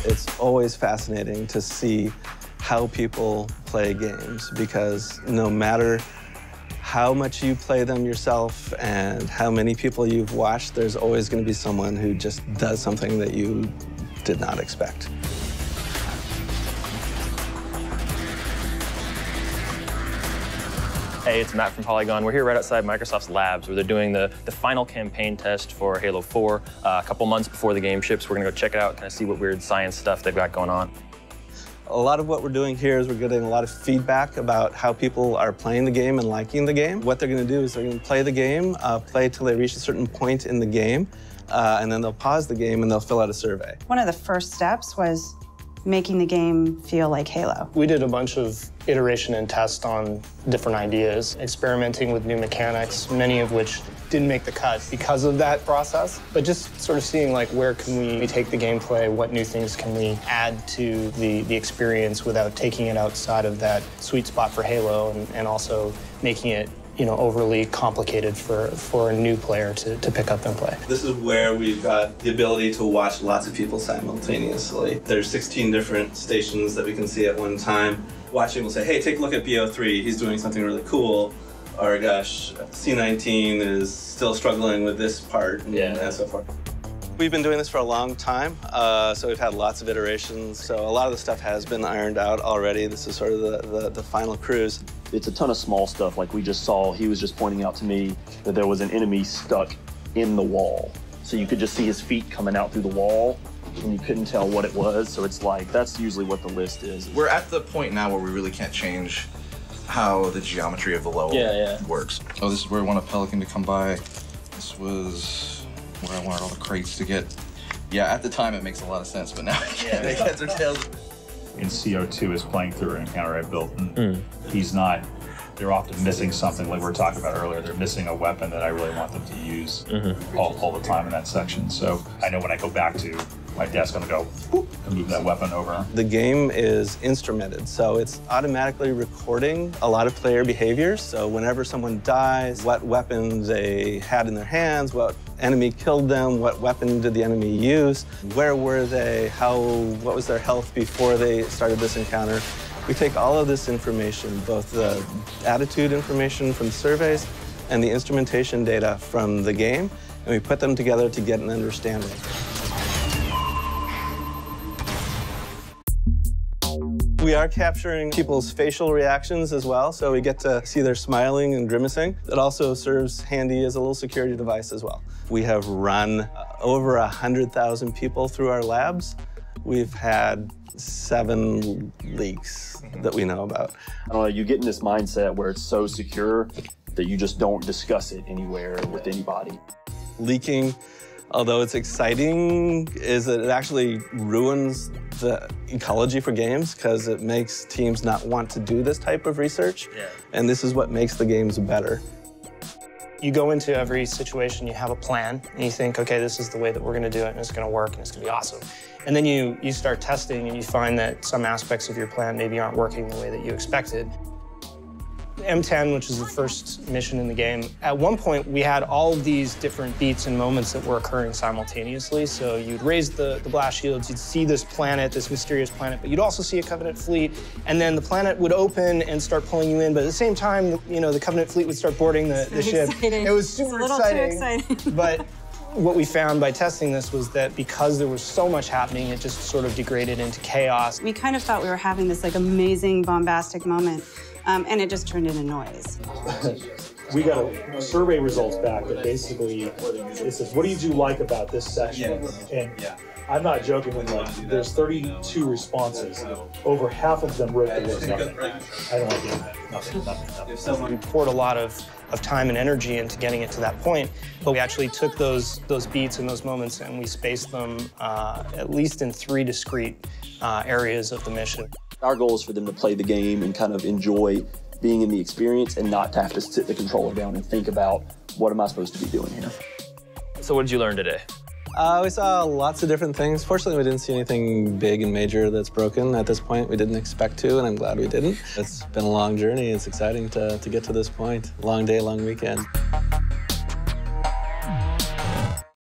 It's always fascinating to see how people play games, because no matter how much you play them yourself and how many people you've watched, there's always going to be someone who just does something that you did not expect. Hey, it's Matt from Polygon. We're here right outside Microsoft's labs where they're doing the final campaign test for Halo 4 a couple months before the game ships. We're gonna go check it out, kind of see what weird science stuff they've got going on. A lot of what we're doing here is we're getting a lot of feedback about how people are playing the game and liking the game. What they're gonna do is they're gonna play the game, play till they reach a certain point in the game, and then they'll pause the game and they'll fill out a survey. One of the first steps was making the game feel like Halo. We did a bunch of iteration and test on different ideas, experimenting with new mechanics, many of which didn't make the cut because of that process, but just sort of seeing like where can we take the gameplay, what new things can we add to the experience without taking it outside of that sweet spot for Halo, and also making it overly complicated for a new player to pick up and play. This is where we've got the ability to watch lots of people simultaneously. There's 16 different stations that we can see at one time. Watching will say, hey, take a look at BO3, he's doing something really cool. Or gosh, C19 is still struggling with this part, and so forth. We've been doing this for a long time, so we've had lots of iterations. So a lot of the stuff has been ironed out already. This is sort of the final cruise. It's a ton of small stuff like we just saw. He was just pointing out to me that there was an enemy stuck in the wall. So you could just see his feet coming out through the wall, and you couldn't tell what it was. So it's like, that's usually what the list is. We're at the point now where we really can't change how the geometry of the level works. Oh, this is where I want a pelican to come by. This was where I wanted all the crates to get. Yeah, at the time it makes a lot of sense, but now I can't make heads or tails. In CO2 is playing through an encounter I built, and he's not, they're often missing something like we were talking about earlier. They're missing a weapon that I really want them to use all the time in that section. So I know when I go back to my desk, I'm gonna go whoop, and move that weapon over. The game is instrumented, so it's automatically recording a lot of player behaviors. So whenever someone dies, what weapon they had in their hands, what enemy killed them, what weapon did the enemy use, where were they, what was their health before they started this encounter. We take all of this information, both the attitude information from surveys and the instrumentation data from the game, and we put them together to get an understanding. We are capturing people's facial reactions as well, so we get to see their smiling and grimacing. It also serves handy as a little security device as well. We have run over 100,000 people through our labs. We've had 7 leaks that we know about. I don't know, you get in this mindset where it's so secure that you just don't discuss it anywhere with anybody. Leaking, although it's exciting, is that it actually ruins the ecology for games because it makes teams not want to do this type of research. And this is what makes the games better. You go into every situation, you have a plan, and you think, okay, this is the way that we're gonna do it, and it's gonna work, and it's gonna be awesome. And then you start testing, and you find that some aspects of your plan maybe aren't working the way that you expected. M10, which is the first mission in the game, at one point we had all of these different beats and moments that were occurring simultaneously. So you'd raise the blast shields, you'd see this planet, this mysterious planet, but you'd also see a Covenant fleet, and then the planet would open and start pulling you in, but at the same time, the Covenant fleet would start boarding the ship. Exciting. It was super exciting. But what we found by testing this was that because there was so much happening, it just sort of degraded into chaos. We kind of thought we were having this amazing bombastic moment, and it just turned into noise. We got survey results back that basically it says, what did you like about this section? And I'm not joking when there's 32 responses. Over half of them wrote the word nothing. I don't like it. Nothing. We poured a lot of time and energy into getting it to that point, but we actually took those beats and those moments and we spaced them at least in 3 discrete areas of the mission. Our goal is for them to play the game and kind of enjoy being in the experience and not to have to sit the controller down and think about, what am I supposed to be doing here? So what did you learn today? We saw lots of different things. Fortunately, we didn't see anything big and major that's broken at this point. We didn't expect to, and I'm glad we didn't. It's been a long journey. It's exciting to get to this point. Long day, long weekend.